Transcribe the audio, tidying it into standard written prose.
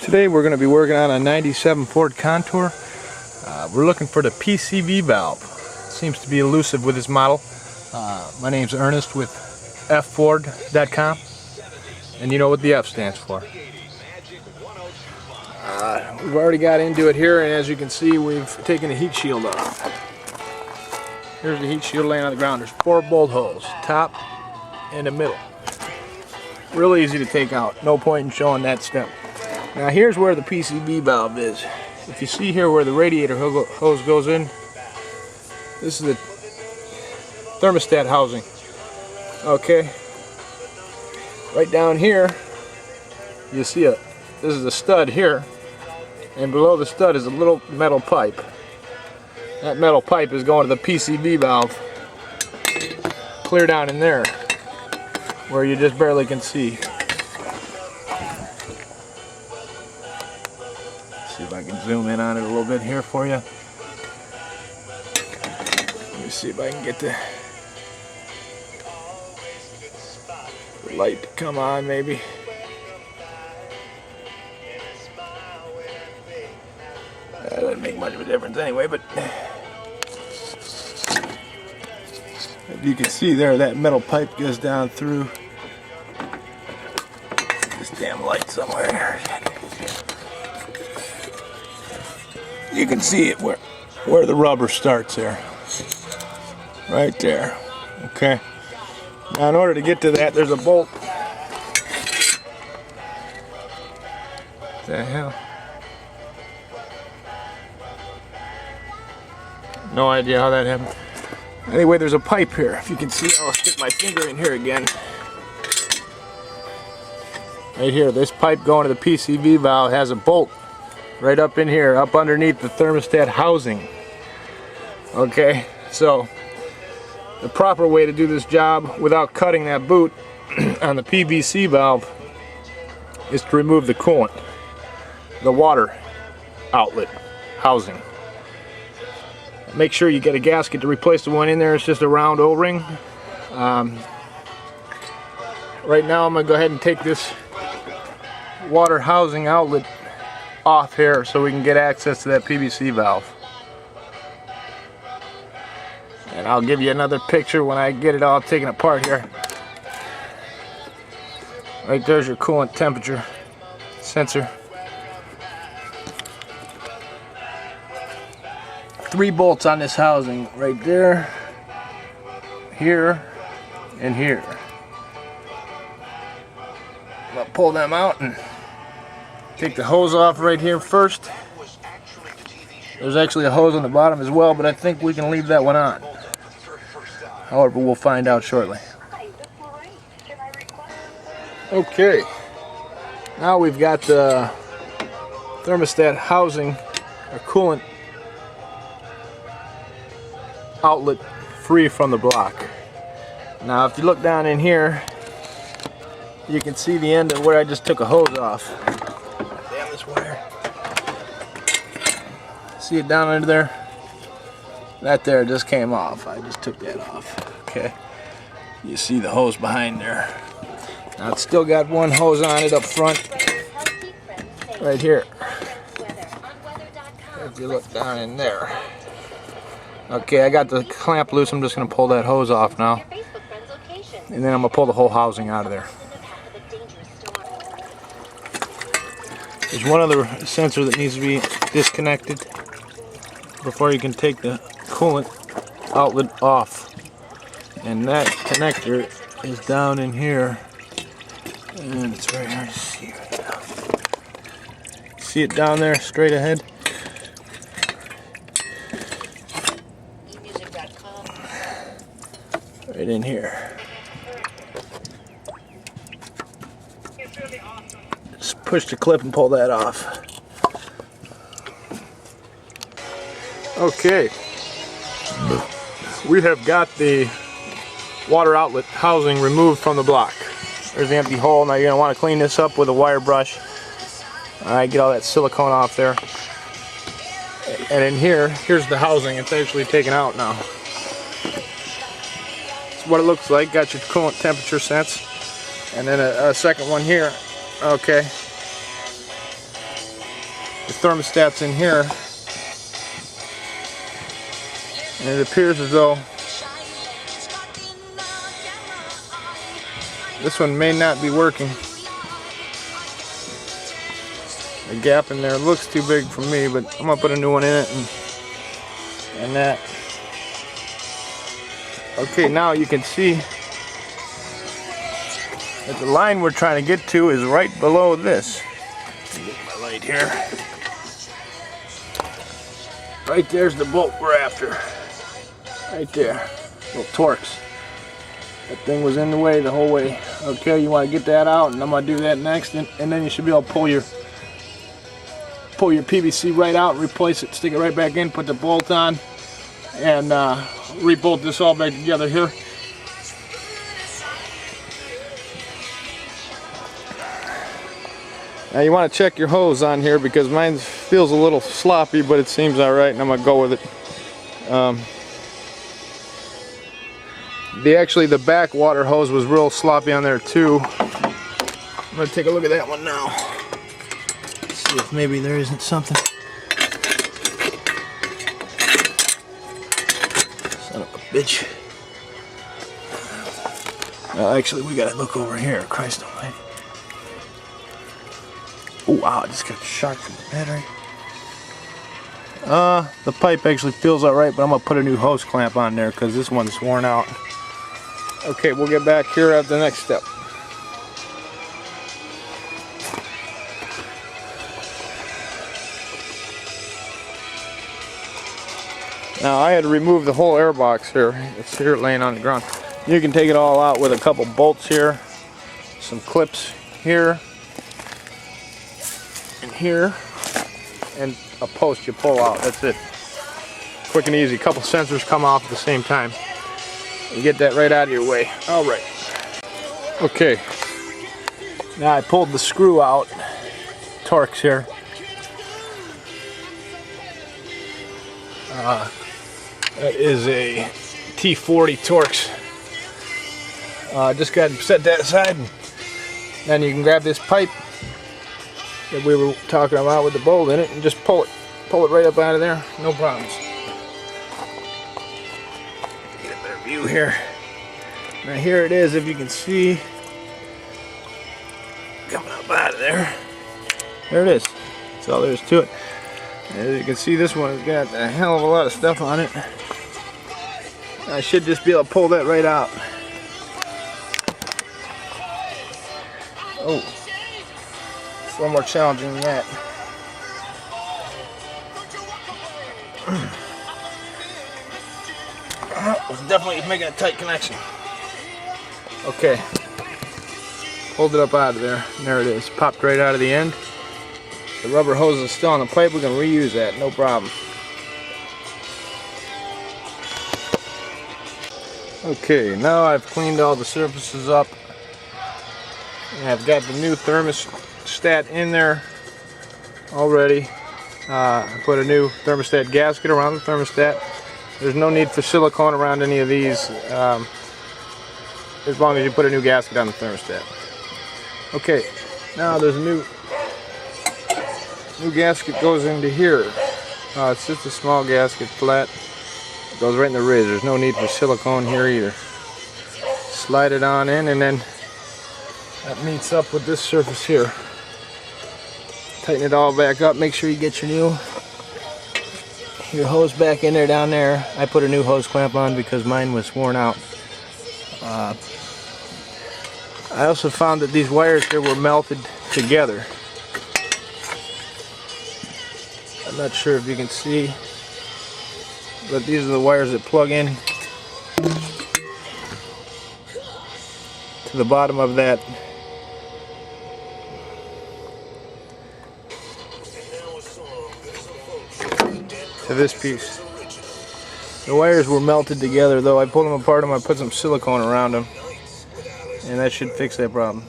Today we're going to be working on a 97 Ford Contour. We're looking for the PCV valve. It seems to be elusive with this model. My name's Ernest with fford.com, and you know what the F stands for. We've already got into it here, and as you can see, we've taken the heat shield off. Here's the heat shield laying on the ground. There's 4 bolt holes, top and the middle. Real easy to take out. No point in showing that step. Now here's where the PCV valve is. If you see here where the radiator hose goes in, this is the thermostat housing. Okay. Right down here, you see this is a stud here, and below the stud is a little metal pipe. That metal pipe is going to the PCV valve, clear down in there, where you just barely can see. See if I can zoom in on it a little bit here for you. Let me see if I can get the light to come on, maybe. That doesn't make much of a difference anyway, but if you can see there, that metal pipe goes down through this damn light somewhere here. You can see it where the rubber starts there. Right there. Okay. Now in order to get to that, there's a bolt. What the hell? No idea how that happened. Anyway, there's a pipe here. If you can see, I'll stick my finger in here again. Right here, this pipe going to the PCV valve has a bolt right up in here, up underneath the thermostat housing. Okay, so the proper way to do this job without cutting that boot on the PVC valve is to remove the coolant, the water outlet housing. Make sure you get a gasket to replace the one in there. It's just a round O-ring. Right now I'm going to go ahead and take this water housing outlet off here so we can get access to that PVC valve. And I'll give you another picture when I get it all taken apart here. Right there's your coolant temperature sensor. 3 bolts on this housing, right there, here, and here. I'm going to pull them out and take the hose off right here first. There's actually a hose on the bottom as well, but I think we can leave that one on. However, we'll find out shortly. Okay, now we've got the thermostat housing, or coolant outlet free from the block. Now if you look down in here, you can see the end of where I just took a hose off. Damn this wire. See it down under there? That there just came off. I just took that off. Okay. You see the hose behind there. Now it's still got one hose on it up front. Right here. If you look down in there. Okay, I got the clamp loose. I'm just going to pull that hose off now. And then I'm going to pull the whole housing out of there. There's one other sensor that needs to be disconnected before you can take the coolant outlet off. And that connector is down in here. And it's right here. See right now. See it down there straight ahead? Right in here. Just push the clip and pull that off. Okay. We have got the water outlet housing removed from the block. There's the empty hole. Now you're going to want to clean this up with a wire brush. Alright, get all that silicone off there. And in here, here's the housing. It's actually taken out now. What it looks like. Got your coolant temperature sense, and then a second one here. Okay, The thermostat's in here, and it appears as though this one may not be working. The gap in there looks too big for me, but I'm gonna put a new one in it and that. Okay, now you can see that the line we're trying to get to is right below this. Let me get my light here. Right there's the bolt we're after. Right there. Little Torx. That thing was in the way the whole way. Okay, you want to get that out, and I'm going to do that next, and then you should be able to pull your PVC right out, replace it, stick it right back in, put the bolt on, and re-bolt this all back together here. Now you want to check your hose on here because mine feels a little sloppy, but it seems alright, and I'm going to go with it. Actually the back water hose was real sloppy on there too. I'm going to take a look at that one now. See if maybe there isn't something. Son of a bitch. Actually, we gotta look over here. Christ almighty. Oh wow, I just got shocked from the battery. The pipe actually feels alright, but I'm gonna put a new hose clamp on there because this one's worn out. Okay, we'll get back here at the next step. Now I had to remove the whole air box here. It's here laying on the ground. You can take it all out with a couple bolts here, some clips here, and here, and a post you pull out. That's it. Quick and easy. A couple sensors come off at the same time. You get that right out of your way. All right. Okay. Now I pulled the screw out. Torx here. That is a T40 Torx. Just got to set that aside, and then you can grab this pipe that we were talking about with the bolt in it and just pull it right up out of there, no problems. Get a better view here. Now here it is, if you can see, coming up out of there. There it is. That's all there is to it. As you can see, this one has got a hell of a lot of stuff on it. I should just be able to pull that right out. Oh, it's a little more challenging than that. It's definitely making a tight connection. Okay, pulled it up out of there, and there it is. Popped right out of the end. The rubber hose is still on the pipe. We can reuse that, no problem. Okay, now I've cleaned all the surfaces up. And I've got the new thermostat in there already. I put a new thermostat gasket around the thermostat. There's no need for silicone around any of these, as long as you put a new gasket on the thermostat. Okay, now there's a new gasket goes into here. It's just a small gasket, flat. It goes right in the ridge. There's no need for silicone here either. Slide it on in, and then that meets up with this surface here. Tighten it all back up. Make sure you get your hose back in there down there. I put a new hose clamp on because mine was worn out. I also found that these wires here were melted together. I'm not sure if you can see, but these are the wires that plug in to the bottom of that. To this piece. The wires were melted together though. I pulled them apart and I put some silicone around them, and that should fix that problem.